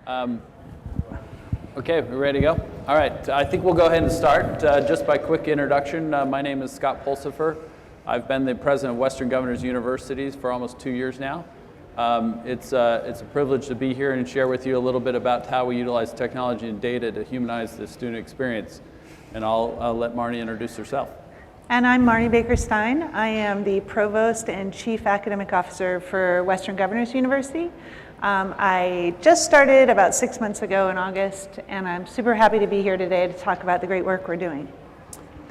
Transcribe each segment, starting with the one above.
Okay, we ready to go? All right, I think we'll go ahead and start. Just by quick introduction, my name is Scott Pulsipher. I've been the president of Western Governors Universities for almost 2 years now. It's a privilege to be here and share with you a little bit about how we utilize technology and data to humanize the student experience. And I'll let Marni introduce herself. And I'm Marni Stein. I am the Provost and Chief Academic Officer for Western Governors University. I just started about 6 months ago in August, and I'm super happy to be here today to talk about the great work we're doing.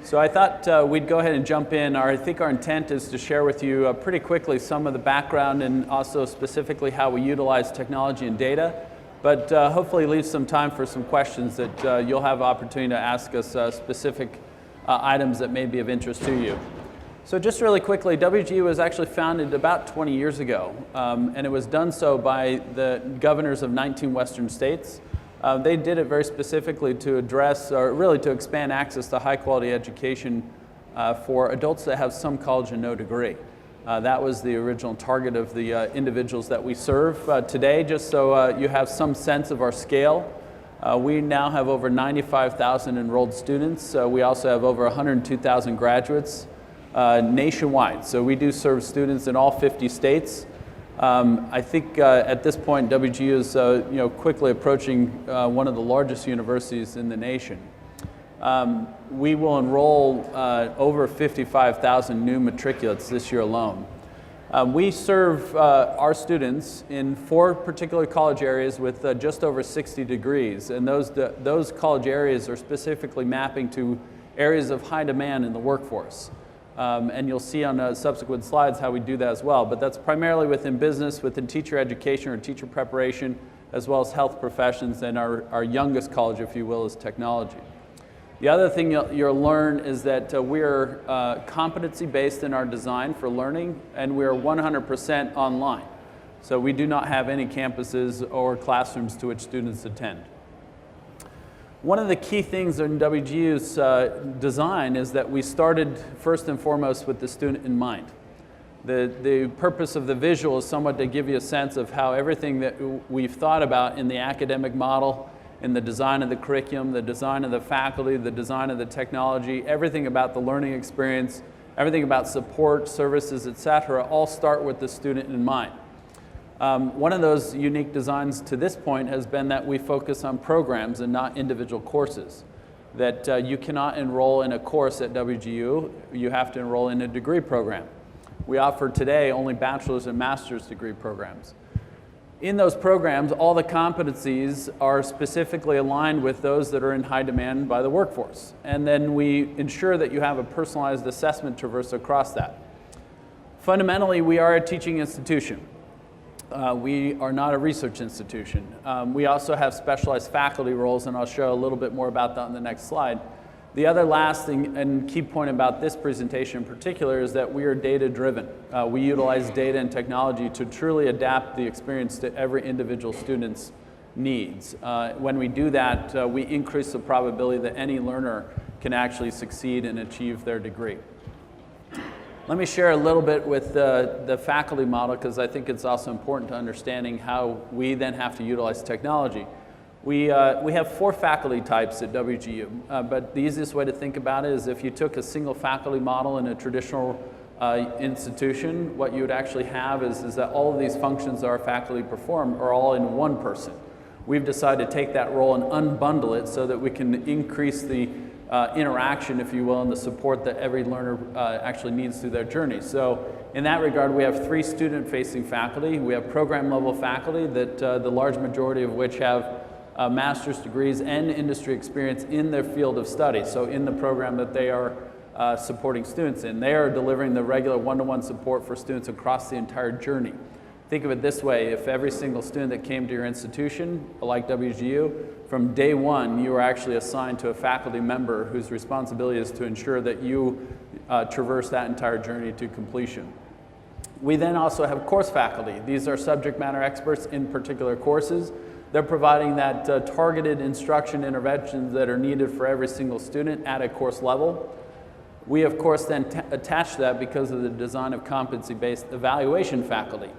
So I thought we'd go ahead and jump in. I think our intent is to share with you pretty quickly some of the background and also specifically how we utilize technology and data, but hopefully leave some time for some questions that you'll have opportunity to ask us specific items that may be of interest to you. So just really quickly, WGU was actually founded about 20 years ago, and it was done so by the governors of 19 Western states. They did it very specifically to address, or really to expand access to high quality education for adults that have some college and no degree. That was the original target of the individuals that we serve. Today, just so you have some sense of our scale, we now have over 95,000 enrolled students. We also have over 102,000 graduates nationwide. So we do serve students in all 50 states. I think at this point, WGU is quickly approaching one of the largest universities in the nation. We will enroll over 55,000 new matriculates this year alone. We serve our students in 4 particular college areas with just over 60 degrees, and those college areas are specifically mapping to areas of high demand in the workforce. And you'll see on subsequent slides how we do that as well. But that's primarily within business, within teacher education or teacher preparation, as well as health professions, and our youngest college, if you will, is technology. The other thing you'll learn is that we're competency-based in our design for learning, and we're 100% online. So we do not have any campuses or classrooms to which students attend. One of the key things in WGU's design is that we started first and foremost with the student in mind. The purpose of the visual is somewhat to give you a sense of how everything that we've thought about in the academic model, in the design of the curriculum, the design of the faculty, the design of the technology, everything about the learning experience, everything about support, services, etc., all start with the student in mind. One of those unique designs to this point has been that we focus on programs and not individual courses. That you cannot enroll in a course at WGU, you have to enroll in a degree program. We offer today only bachelor's and master's degree programs. In those programs, all the competencies are specifically aligned with those that are in high demand by the workforce. And then we ensure that you have a personalized assessment traverse across that. Fundamentally, we are a teaching institution. We are not a research institution. We also have specialized faculty roles, and I'll show a little bit more about that on the next slide. The other last thing and key point about this presentation in particular is that we are data-driven. We utilize data and technology to truly adapt the experience to every individual student's needs. When we do that, we increase the probability that any learner can actually succeed and achieve their degree. Let me share a little bit with the faculty model, because I think it's also important to understanding how we then have to utilize technology. We have 4 faculty types at WGU, but the easiest way to think about it is if you took a single faculty model in a traditional institution, what you would actually have is that all of these functions that our faculty perform are all in one person. We've decided to take that role and unbundle it so that we can increase the interaction, if you will, and the support that every learner actually needs through their journey. So in that regard, we have 3 student-facing faculty. We have program-level faculty that the large majority of which have master's degrees and industry experience in their field of study, so in the program that they are supporting students in. They are delivering the regular one-to-one support for students across the entire journey. Think of it this way: if every single student that came to your institution, like WGU, from day one, you were actually assigned to a faculty member whose responsibility is to ensure that you traverse that entire journey to completion. We then also have course faculty. These are subject matter experts in particular courses. They're providing that targeted instruction interventions that are needed for every single student at a course level. We, of course, then attach that because of the design of competency-based evaluation faculty.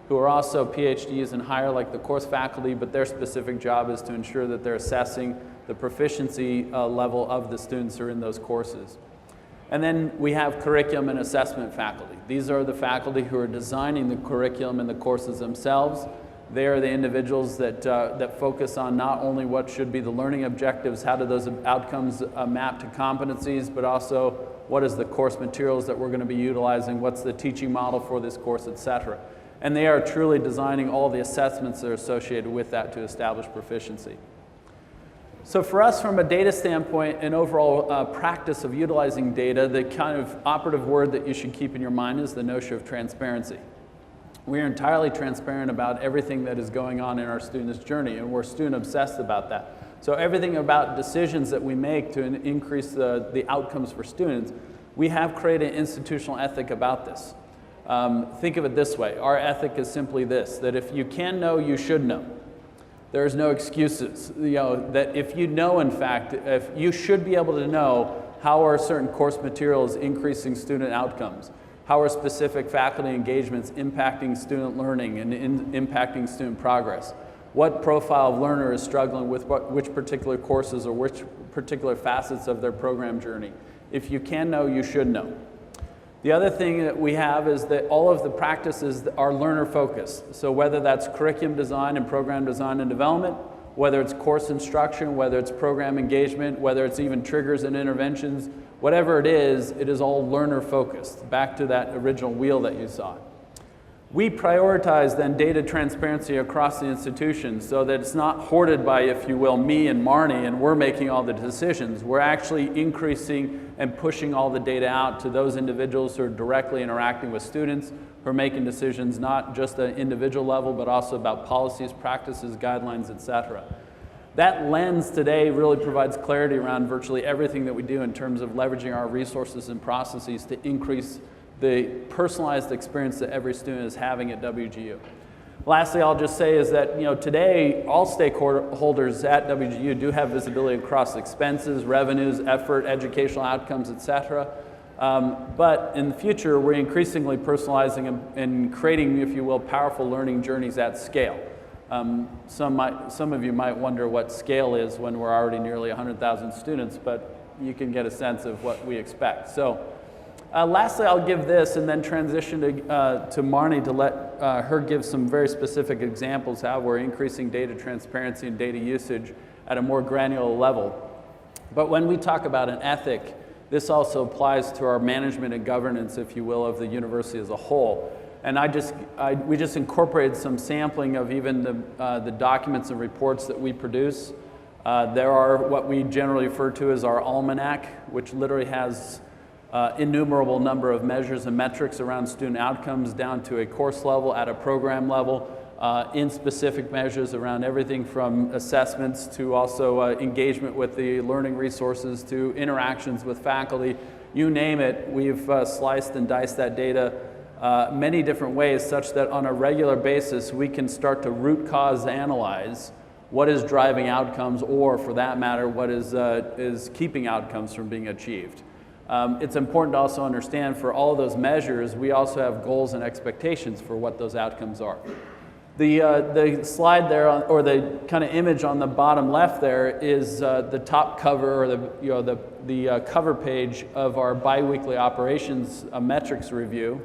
who are also PhDs and higher like the course faculty, but their specific job is to ensure that they're assessing the proficiency level of the students who are in those courses. And then we have curriculum and assessment faculty. These are the faculty who are designing the curriculum and the courses themselves. They are the individuals that, that focus on not only what should be the learning objectives, how do those outcomes map to competencies, but also what is the course materials that we're going to be utilizing, what's the teaching model for this course, etc. And they are truly designing all the assessments that are associated with that to establish proficiency. So for us, from a data standpoint and overall practice of utilizing data, the kind of operative word that you should keep in your mind is the notion of transparency. We are entirely transparent about everything that is going on in our students' journey, and we're student obsessed about that. So everything about decisions that we make to increase the outcomes for students, we have created an institutional ethic about this. Think of it this way. Our ethic is simply this, that if you can know, you should know. There's no excuses. That if you know, in fact, if you should be able to know how are certain course materials increasing student outcomes, how are specific faculty engagements impacting student learning and impacting student progress, what profile of learner is struggling with which particular courses or which particular facets of their program journey. If you can know, you should know. The other thing that we have is that all of the practices are learner focused. So whether that's curriculum design and program design and development, whether it's course instruction, whether it's program engagement, whether it's even triggers and interventions, whatever it is all learner focused, back to that original wheel that you saw. We prioritize then data transparency across the institution so that it's not hoarded by, if you will, me and Marni and we're making all the decisions. We're actually increasing and pushing all the data out to those individuals who are directly interacting with students, who are making decisions not just at an individual level, but also about policies, practices, guidelines, etc. That lens today really provides clarity around virtually everything that we do in terms of leveraging our resources and processes to increase the personalized experience that every student is having at WGU. Lastly, I'll just say is that today all stakeholders at WGU do have visibility across expenses, revenues, effort, educational outcomes, etc. But in the future, we're increasingly personalizing and creating, if you will, powerful learning journeys at scale. Some of you might wonder what scale is when we're already nearly 100,000 students, but you can get a sense of what we expect. So. Lastly, I'll give this and then transition to Marni to let her give some very specific examples how we're increasing data transparency and data usage at a more granular level. But when we talk about an ethic, this also applies to our management and governance, if you will, of the university as a whole. And we just incorporated some sampling of even the documents and reports that we produce. There are what we generally refer to as our almanac, which literally has innumerable number of measures and metrics around student outcomes down to a course level, at a program level, in specific measures around everything from assessments to also engagement with the learning resources to interactions with faculty. You name it, we've sliced and diced that data many different ways such that on a regular basis we can start to root cause analyze what is driving outcomes or, for that matter, what is keeping outcomes from being achieved. It's important to also understand for all of those measures, we also have goals and expectations for what those outcomes are. The slide there, or the kind of image on the bottom left there is the top cover, or the cover page of our biweekly operations metrics review.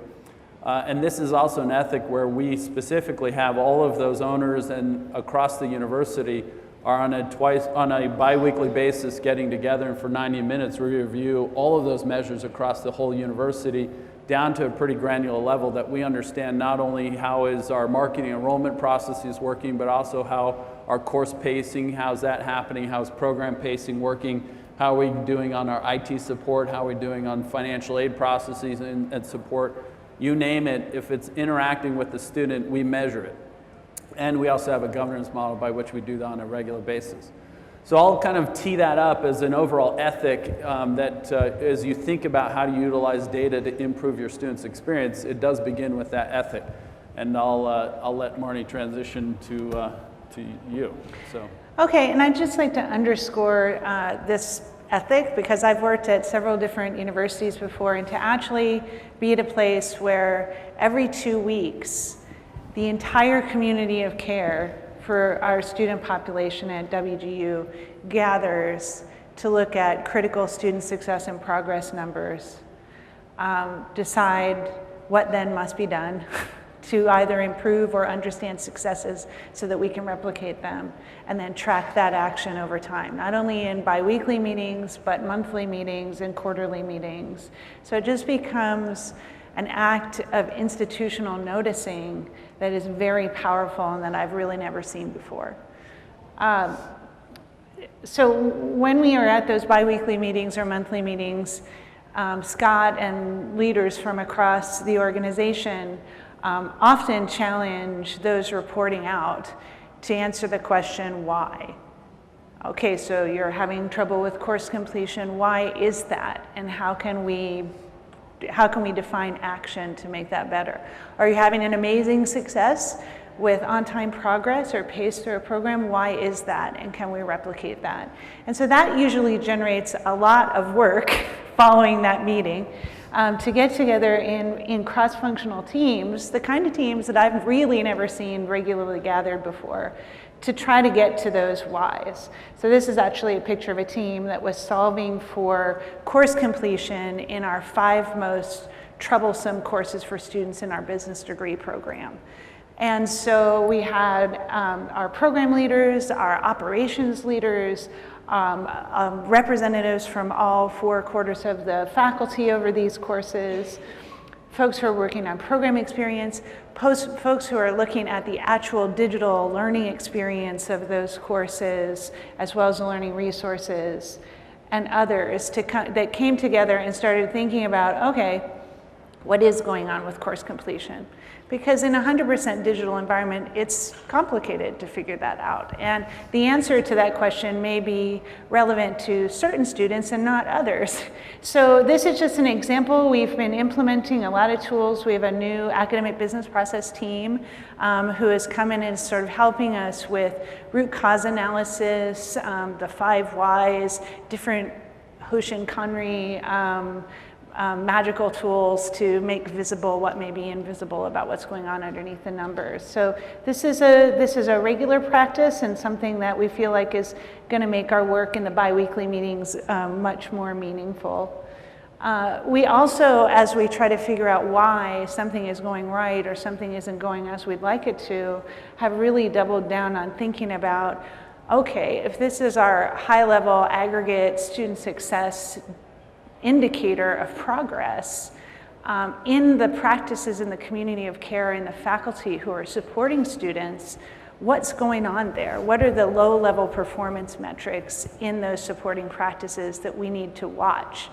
And this is also an ethic where we specifically have all of those owners and across the university are on a bi-weekly basis getting together and for 90 minutes we review all of those measures across the whole university down to a pretty granular level that we understand not only how is our marketing enrollment processes working, but also how our course pacing, how's that happening, how's program pacing working, how are we doing on our IT support, how are we doing on financial aid processes and support. You name it, if it's interacting with the student, we measure it. And we also have a governance model by which we do that on a regular basis. So I'll kind of tee that up as an overall ethic that as you think about how to utilize data to improve your students' experience, it does begin with that ethic. And I'll let Marni transition to you. So. Okay, and I'd just like to underscore this ethic because I've worked at several different universities before, and to actually be at a place where every 2 weeks the entire community of care for our student population at WGU gathers to look at critical student success and progress numbers, decide what then must be done to either improve or understand successes so that we can replicate them, and then track that action over time, not only in biweekly meetings, but monthly meetings and quarterly meetings. So it just becomes an act of institutional noticing that is very powerful and that I've really never seen before. So when we are at those biweekly meetings or monthly meetings, Scott and leaders from across the organization often challenge those reporting out to answer the question, why? Okay, so you're having trouble with course completion, why is that? And how can we define action to make that better? Are you having an amazing success with on-time progress or pace through a program? Why is that, and can we replicate that? And so that usually generates a lot of work following that meeting to get together in cross-functional teams, the kind of teams that I've really never seen regularly gathered before, to try to get to those whys. So this is actually a picture of a team that was solving for course completion in our 5 most troublesome courses for students in our business degree program. And so we had our program leaders, our operations leaders, representatives from all 4 quarters of the faculty over these courses, folks who are working on program experience, folks who are looking at the actual digital learning experience of those courses, as well as the learning resources, and others that came together and started thinking about, okay, what is going on with course completion? Because in a 100% digital environment, it's complicated to figure that out. And the answer to that question may be relevant to certain students and not others. So this is just an example. We've been implementing a lot of tools. We have a new academic business process team who has come in and is sort of helping us with root cause analysis, the 5 whys, different Hoshin Kanri magical tools to make visible what may be invisible about what's going on underneath the numbers. So this is a regular practice and something that we feel like is going to make our work in the biweekly meetings much more meaningful. We also, as we try to figure out why something is going right or something isn't going as we'd like it to, have really doubled down on thinking about, okay, if this is our high-level aggregate student success indicator of progress, in the practices in the community of care and the faculty who are supporting students, what's going on there? What are the low-level performance metrics in those supporting practices that we need to watch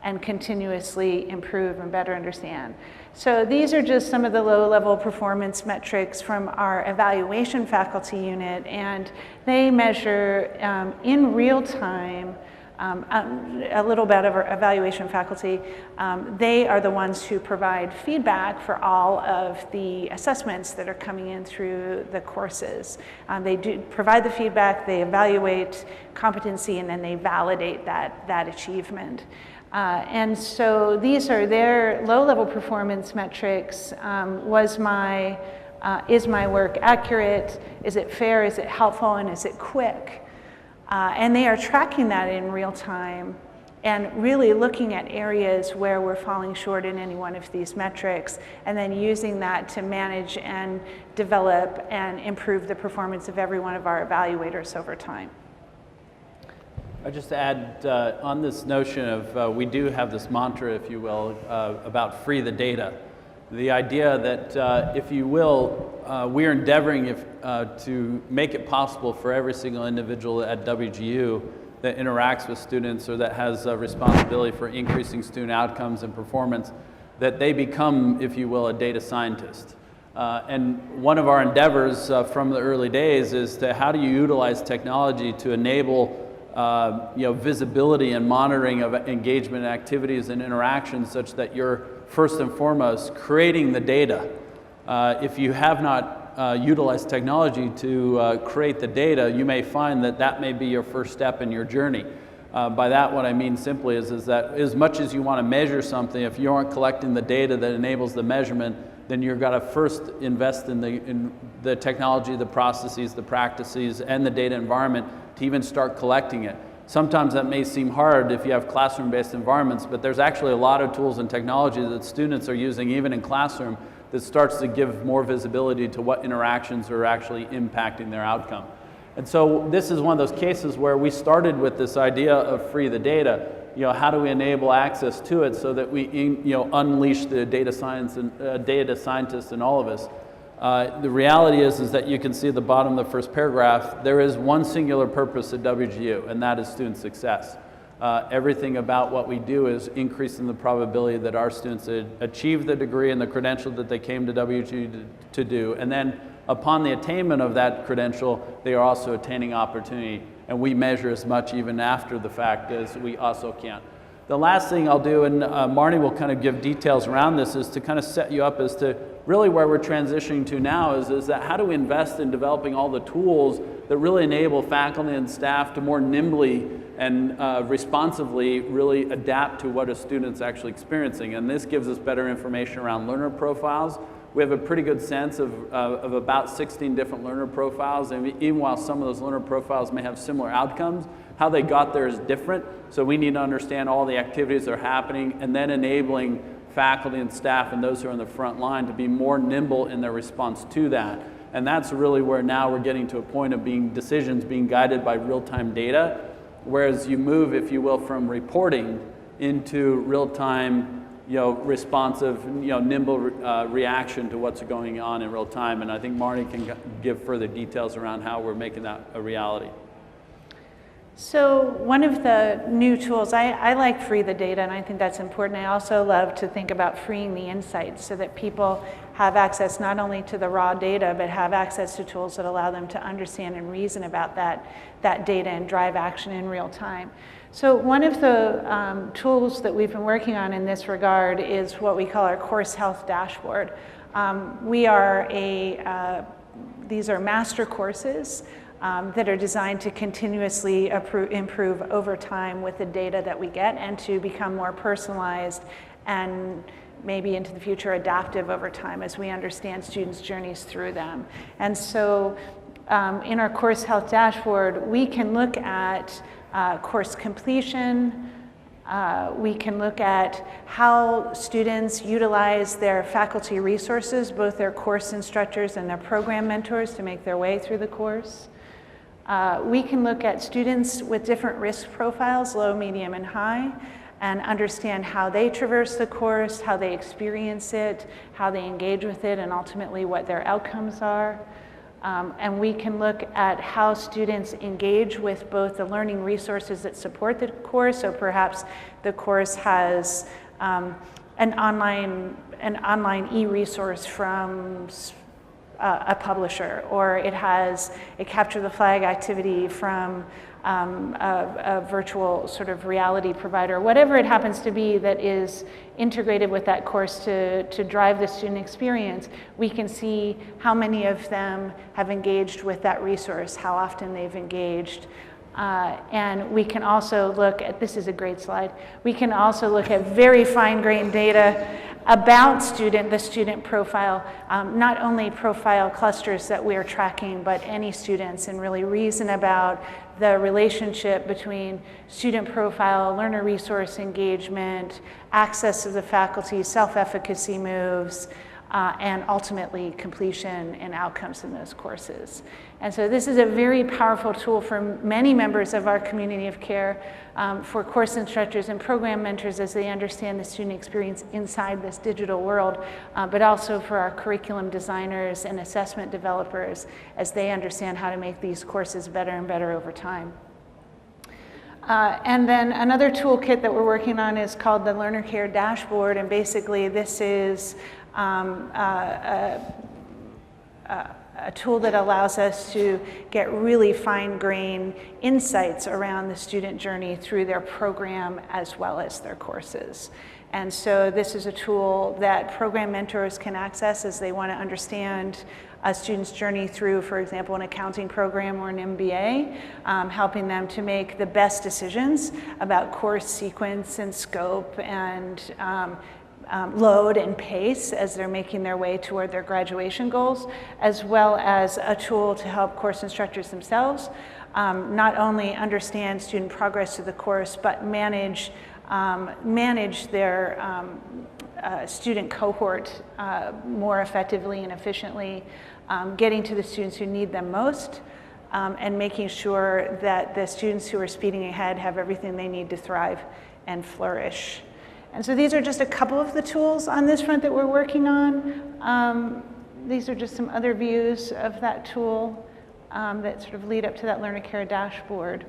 and continuously improve and better understand? So these are just some of the low-level performance metrics from our evaluation faculty unit, and they measure in real time a little bit of our evaluation faculty. They are the ones who provide feedback for all of the assessments that are coming in through the courses. They do provide the feedback, they evaluate competency, and then they validate that achievement. And so these are their low-level performance metrics. Is my work accurate? Is it fair? Is it helpful? And is it quick? And they are tracking that in real time and really looking at areas where we're falling short in any one of these metrics, and then using that to manage and develop and improve the performance of every one of our evaluators over time. I just add on this notion of we do have this mantra, if you will, about free the data. The idea that, if you will, we are endeavoring to make it possible for every single individual at WGU that interacts with students or that has a responsibility for increasing student outcomes and performance, that they become, if you will, a data scientist. And one of our endeavors from the early days is to how do you utilize technology to enable visibility and monitoring of engagement activities and interactions such that you're first and foremost creating the data. If you have not utilized technology to create the data, you may find that that may be your first step in your journey. By that, what I mean simply is that as much as you want to measure something, if you aren't collecting the data that enables the measurement, then you've got to first invest in the technology, the processes, the practices, and the data environment to even start collecting it. Sometimes that may seem hard if you have classroom-based environments, but there's actually a lot of tools and technology that students are using even in classroom that starts to give more visibility to what interactions are actually impacting their outcome. And so this is one of those cases where we started with this idea of free the data. How do we enable access to it so that we unleash the data science and data scientists in all of us? The reality is that you can see at the bottom of the first paragraph, there is one singular purpose at WGU, and that is student success. Everything about what we do is increasing the probability that our students achieve the degree and the credential that they came to WGU to do. And then upon the attainment of that credential, they are also attaining opportunity. And we measure as much even after the fact as we also can. The last thing I'll do, and Marni will kind of give details around this, is to kind of set you up as to really where we're transitioning to now is that how do we invest in developing all the tools that really enable faculty and staff to more nimbly and responsively really adapt to what a student's actually experiencing. And this gives us better information around learner profiles. We have a pretty good sense of about 16 different learner profiles, and even while some of those learner profiles may have similar outcomes, how they got there is different. So we need to understand all the activities that are happening and then enabling faculty and staff and those who are on the front line to be more nimble in their response to that. And that's really where now we're getting to a point of decisions being guided by real-time data, whereas you move, if you will, from reporting into real-time responsive, nimble reaction to what's going on in real time. And I think Marni can give further details around how we're making that a reality. So one of the new tools, I like free the data, and I think that's important. I also love to think about freeing the insights so that people have access not only to the raw data, but have access to tools that allow them to understand and reason about that data and drive action in real time. So one of the tools that we've been working on in this regard is what we call our course health dashboard. These are master courses that are designed to continuously improve over time with the data that we get and to become more personalized and maybe into the future adaptive over time as we understand students' journeys through them. And so in our course health dashboard, we can look at course completion. We can look at how students utilize their faculty resources, both their course instructors and their program mentors, to make their way through the course. We can look at students with different risk profiles, low, medium, and high, and understand how they traverse the course, how they experience it, how they engage with it, and ultimately what their outcomes are. And we can look at how students engage with both the learning resources that support the course. So perhaps the course has an online e-resource from a publisher, or it has a capture the flag activity from a virtual sort of reality provider, whatever it happens to be that is integrated with that course to drive the student experience. We can see how many of them have engaged with that resource, how often they've engaged. And we can also look at, this is a great slide, we can also look at very fine-grained data about the student profile, not only profile clusters that we are tracking, but any students, and really reason about the relationship between student profile, learner resource engagement, access to the faculty, self-efficacy moves, and ultimately completion and outcomes in those courses. And so this is a very powerful tool for many members of our community of care, for course instructors and program mentors as they understand the student experience inside this digital world, but also for our curriculum designers and assessment developers as they understand how to make these courses better and better over time. And then another toolkit that we're working on is called the Learner Care Dashboard, and basically this is a tool that allows us to get really fine-grained insights around the student journey through their program as well as their courses. And so this is a tool that program mentors can access as they want to understand a student's journey through, for example, an accounting program or an MBA, helping them to make the best decisions about course sequence and scope and load and pace as they're making their way toward their graduation goals, as well as a tool to help course instructors themselves not only understand student progress through the course, but manage their student cohort more effectively and efficiently, getting to the students who need them most, and making sure that the students who are speeding ahead have everything they need to thrive and flourish. And so these are just a couple of the tools on this front that we're working on. These are just some other views of that tool that sort of lead up to that Learner Care dashboard.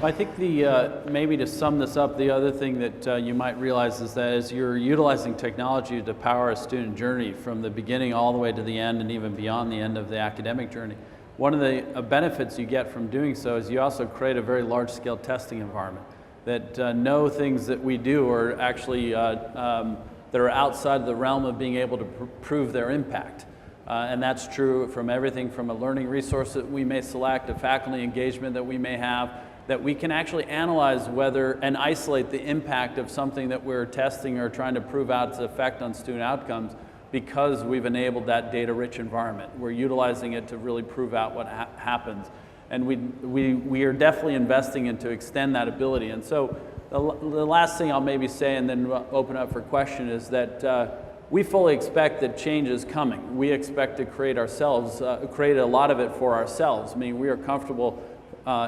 I think maybe to sum this up, the other thing that you might realize is that as you're utilizing technology to power a student journey from the beginning all the way to the end and even beyond the end of the academic journey, one of the benefits you get from doing so is you also create a very large-scale testing environment that no things that we do are actually that are outside the realm of being able to prove their impact. And that's true from everything from a learning resource that we may select, a faculty engagement that we may have, that we can actually analyze whether and isolate the impact of something that we're testing or trying to prove out its effect on student outcomes because we've enabled that data-rich environment. We're utilizing it to really prove out what happens. And we are definitely investing in to extend that ability. And so the last thing I'll maybe say and then open up for question is that we fully expect that change is coming. We expect to create a lot of it for ourselves. I mean, we are comfortable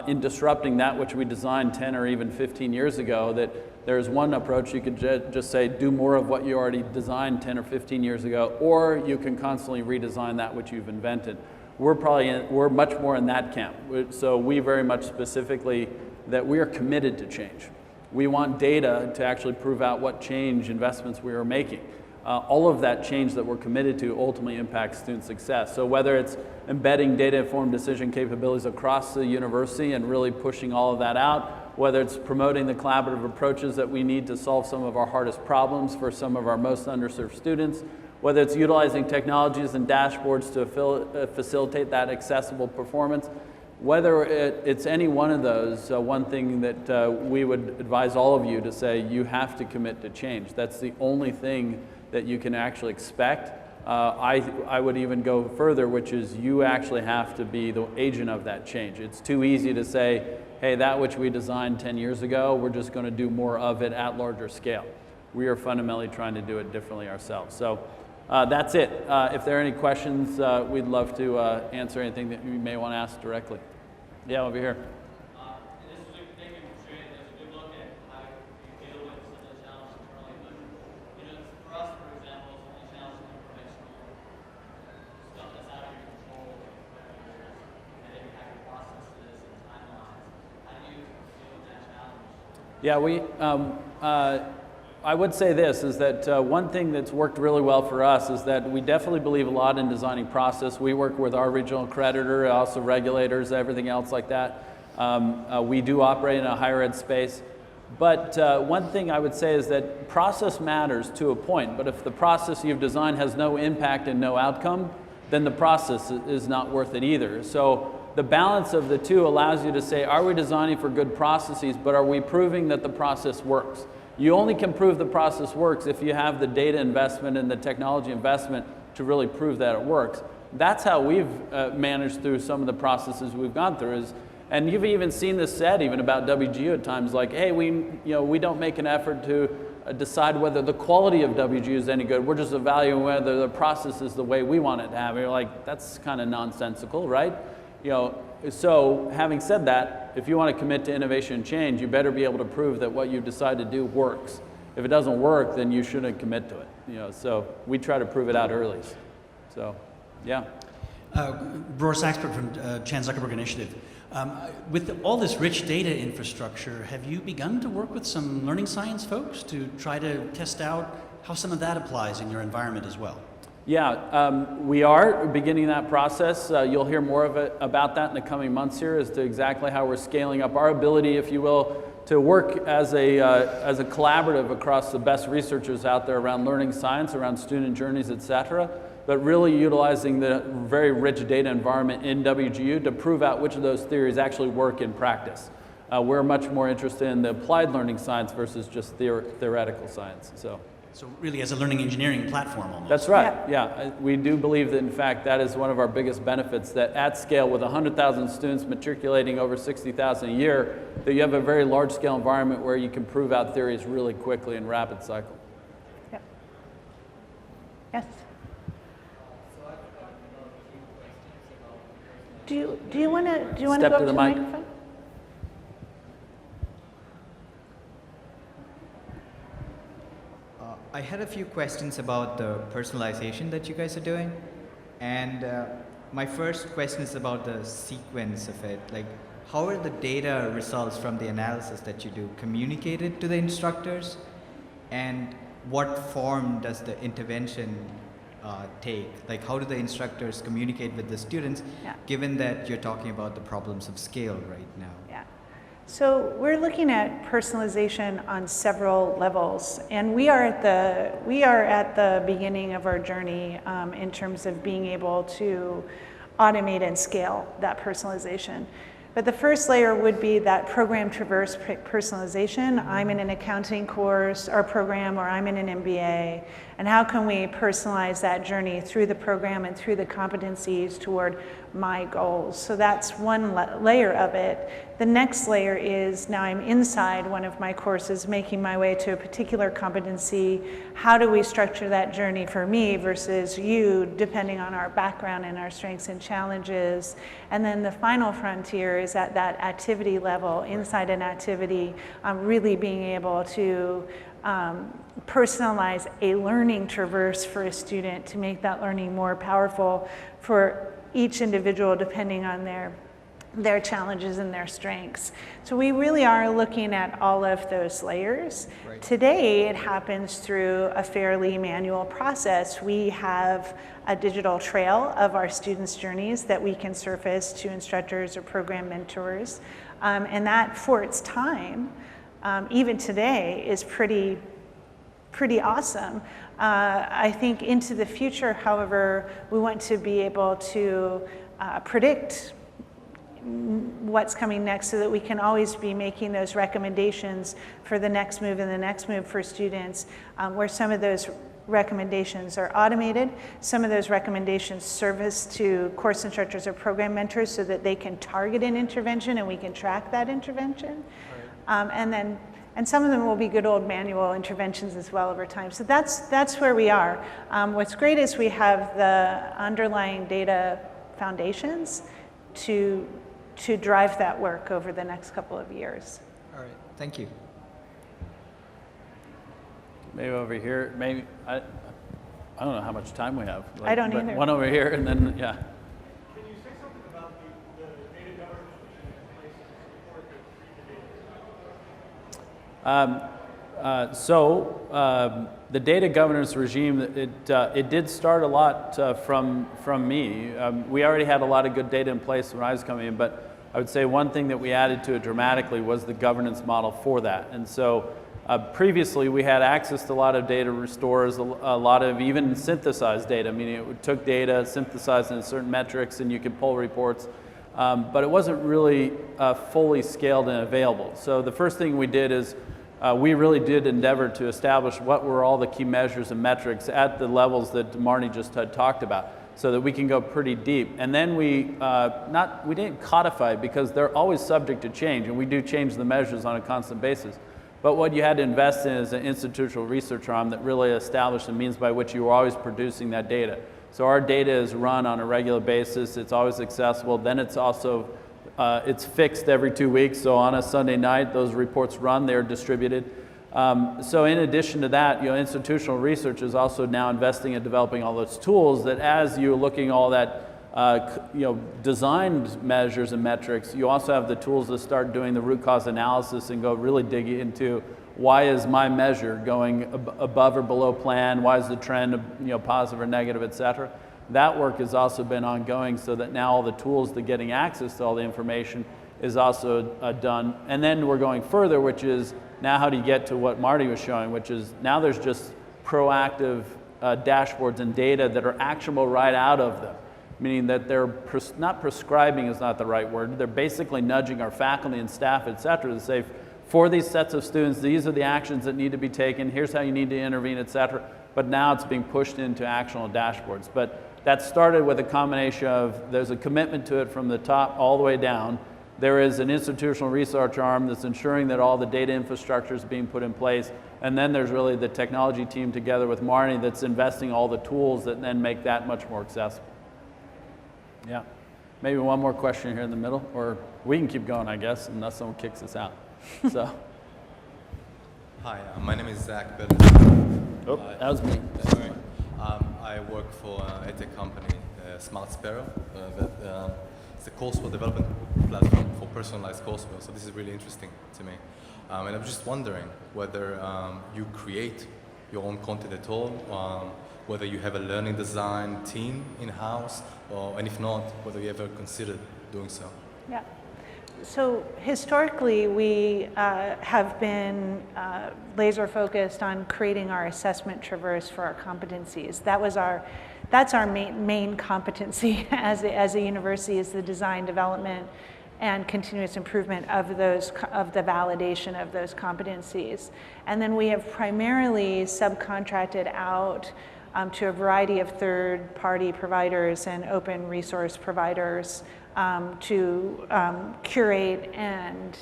in disrupting that which we designed 10 or even 15 years ago, that there's one approach you could just say, do more of what you already designed 10 or 15 years ago, or you can constantly redesign that which you've invented. We're much more in that camp. So we very much specifically that we are committed to change. We want data to actually prove out what change investments we are making. All of that change that we're committed to ultimately impacts student success. So whether it's embedding data-informed decision capabilities across the university and really pushing all of that out, whether it's promoting the collaborative approaches that we need to solve some of our hardest problems for some of our most underserved students, whether it's utilizing technologies and dashboards to facilitate that accessible performance, whether it's any one of those, one thing that we would advise all of you to say, you have to commit to change. That's the only thing that you can actually expect. I would even go further, which is you actually have to be the agent of that change. It's too easy to say, hey, that which we designed 10 years ago, we're just going to do more of it at larger scale. We are fundamentally trying to do it differently ourselves. So that's it. If there are any questions, we'd love to answer anything that you may want to ask directly. Yeah, over here. Yeah, I would say this, is that one thing that's worked really well for us is that we definitely believe a lot in designing process. We work with our regional accreditor, also regulators, everything else like that. We do operate in a higher ed space. But one thing I would say is that process matters to a point, but if the process you've designed has no impact and no outcome, then the process is not worth it either. So the balance of the two allows you to say, are we designing for good processes, but are we proving that the process works? You only can prove the process works if you have the data investment and the technology investment to really prove that it works. That's how we've managed through some of the processes we've gone through. And you've even seen this said even about WGU at times, like, hey, we don't make an effort to decide whether the quality of WGU is any good. We're just evaluating whether the process is the way we want it to have. And you're like, that's kind of nonsensical, right? So having said that, if you want to commit to innovation and change, you better be able to prove that what you've decided to do works. If it doesn't work, then you shouldn't commit to it. So we try to prove it out early. So, yeah. Rohr Saxberg from Chan Zuckerberg Initiative. With all this rich data infrastructure, have you begun to work with some learning science folks to try to test out how some of that applies in your environment as well? Yeah, we are beginning that process. You'll hear more about that in the coming months here as to exactly how we're scaling up our ability, if you will, to work as a collaborative across the best researchers out there around learning science, around student journeys, et cetera, but really utilizing the very rich data environment in WGU to prove out which of those theories actually work in practice. We're much more interested in the applied learning science versus just theoretical science. So, So really as a learning engineering platform almost. That's right, yeah. We do believe that, in fact, that is one of our biggest benefits, that at scale, with 100,000 students matriculating over 60,000 a year, that you have a very large-scale environment where you can prove out theories really quickly in rapid cycle. Yep. Yes? Do you want to go Step up to to the the mic. microphone? I had a few questions about the personalization that you guys are doing. And my first question is about the sequence of it. Like, how are the data results from the analysis that you do communicated to the instructors? And what form does the intervention take? Like, how do the instructors communicate with the students, given that you're talking about the problems of scale right now? Yeah. So we're looking at personalization on several levels, and we are at the beginning of our journey in terms of being able to automate and scale that personalization. But the first layer would be that program traverse personalization. I'm in an accounting course or program, or I'm in an MBA, and how can we personalize that journey through the program and through the competencies toward my goals? So that's one layer of it. The next layer is, now I'm inside one of my courses, making my way to a particular competency. How do we structure that journey for me versus you, depending on our background and our strengths and challenges? And then the final frontier is at that activity level, inside an activity, really being able to personalize a learning traverse for a student to make that learning more powerful for each individual, depending on their challenges and their strengths. So we really are looking at all of those layers. Right. Today, it happens through a fairly manual process. We have a digital trail of our students' journeys that we can surface to instructors or program mentors. And that, for its time, even today, is pretty awesome. I think into the future, however, we want to be able to predict what's coming next so that we can always be making those recommendations for the next move and the next move for students, where some of those recommendations are automated, some of those recommendations service to course instructors or program mentors so that they can target an intervention and we can track that intervention. Right. And some of them will be good old manual interventions as well over time. So that's where we are. What's great is we have the underlying data foundations to drive that work over the next couple of years. All right, thank you. Maybe over here, maybe, I don't know how much time we have. I don't but either. One over here, and then, yeah. Can you say something about the data governance regime in place to support the data? The data governance regime, it did start a lot from me. We already had a lot of good data in place when I was coming in, but I would say one thing that we added to it dramatically was the governance model for that. And so previously we had access to a lot of data restores, a lot of even synthesized data, meaning it took data, synthesized into certain metrics, and you could pull reports. But it wasn't really fully scaled and available. So the first thing we did is we really did endeavor to establish what were all the key measures and metrics at the levels that Marni just had talked about, so that we can go pretty deep. And then we didn't codify it because they're always subject to change, and we do change the measures on a constant basis. But what you had to invest in is an institutional research arm that really established the means by which you were always producing that data. So our data is run on a regular basis, it's always accessible, then it's also it's fixed every 2 weeks, so on a Sunday night, those reports run, they're distributed. So in addition to that, institutional research is also now investing in developing all those tools that as you're looking all that, designed measures and metrics, you also have the tools to start doing the root cause analysis and go really dig into why is my measure going above or below plan, why is the trend positive or negative, et cetera. That work has also been ongoing so that now all the tools to getting access to all the information is also done. And then we're going further, which is now how do you get to what Marty was showing, which is now there's just proactive dashboards and data that are actionable right out of them, meaning that they're not prescribing is not the right word. They're basically nudging our faculty and staff, et cetera, to say, for these sets of students, these are the actions that need to be taken, here's how you need to intervene, et cetera. But now it's being pushed into actionable dashboards. But that started with a combination of, there's a commitment to it from the top all the way down. There is an institutional research arm that's ensuring that all the data infrastructure is being put in place. And then there's really the technology team together with Marni that's investing all the tools that then make that much more accessible. Yeah. Maybe one more question here in the middle, or we can keep going, I guess, unless someone kicks us out. So. Hi, my name is Zach Bell. Oh, that was me. Sorry. I work for a tech company, Smart Sparrow. It's a courseware development platform for personalized courseware. So this is really interesting to me. And I'm just wondering whether you create your own content at all, whether you have a learning design team in-house, and if not, whether you ever considered doing so. Yeah. So historically, we have been laser focused on creating our assessment traverse for our competencies. That's our main competency as a university, is the design, development, and continuous improvement of the validation of those competencies. And then we have primarily subcontracted out to a variety of third-party providers and open resource providers to curate and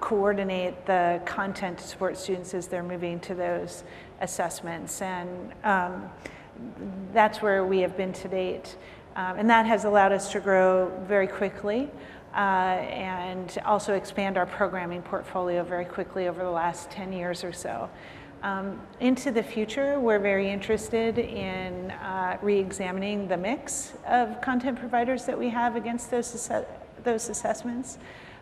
coordinate the content to support students as they're moving to those assessments. And that's where we have been to date. And that has allowed us to grow very quickly and also expand our programming portfolio very quickly over the last 10 years or so. Into the future, we're very interested in re-examining the mix of content providers that we have against those assessments,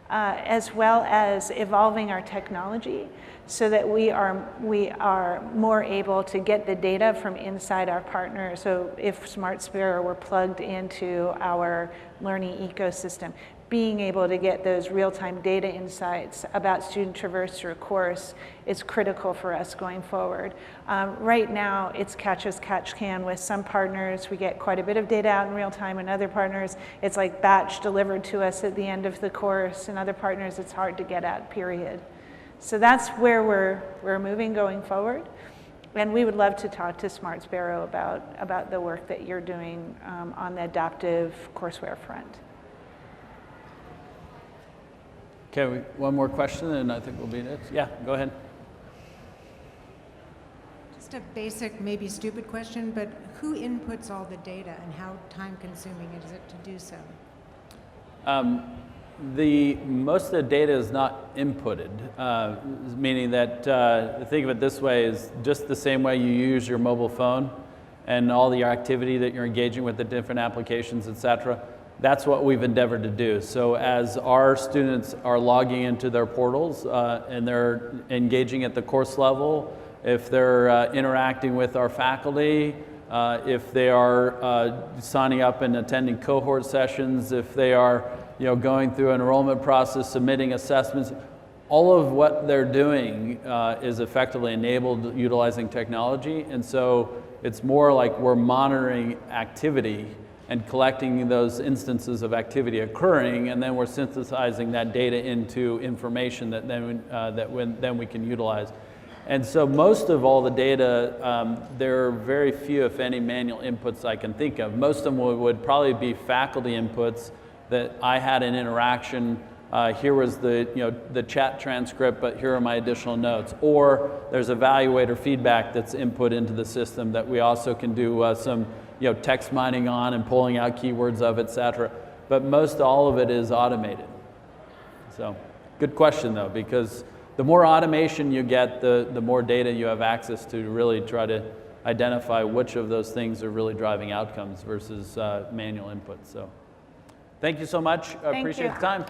as well as evolving our technology so that we are more able to get the data from inside our partners. So if Smart Sparrow were plugged into our learning ecosystem, being able to get those real-time data insights about student traverse through a course is critical for us going forward. Right now, it's catch as catch can. With some partners, we get quite a bit of data out in real time, and other partners, it's like batch delivered to us at the end of the course, and other partners, it's hard to get at, period. So that's where we're moving going forward. And we would love to talk to Smart Sparrow about the work that you're doing on the adaptive courseware front. Okay, one more question, and I think we'll be it. Yeah, go ahead. Just a basic, maybe stupid question, but who inputs all the data and how time-consuming is it to do so? Most of the data is not inputted, meaning that, think of it this way, is just the same way you use your mobile phone and all the activity that you're engaging with the different applications, et cetera. That's what we've endeavored to do. So as our students are logging into their portals and they're engaging at the course level, if they're interacting with our faculty, if they are signing up and attending cohort sessions, if they are going through an enrollment process, submitting assessments, all of what they're doing is effectively enabled utilizing technology. And so it's more like we're monitoring activity and collecting those instances of activity occurring, and then we're synthesizing that data into information that then we can utilize. And so most of all the data, there are very few, if any, manual inputs I can think of. Most of them would probably be faculty inputs that I had an interaction. Here was the chat transcript, but here are my additional notes. Or there's evaluator feedback that's input into the system that we also can do some text mining on and pulling out keywords of, et cetera. But most all of it is automated. So good question, though, because the more automation you get, the more data you have access to really try to identify which of those things are really driving outcomes versus manual input. So thank you so much. I appreciate the time.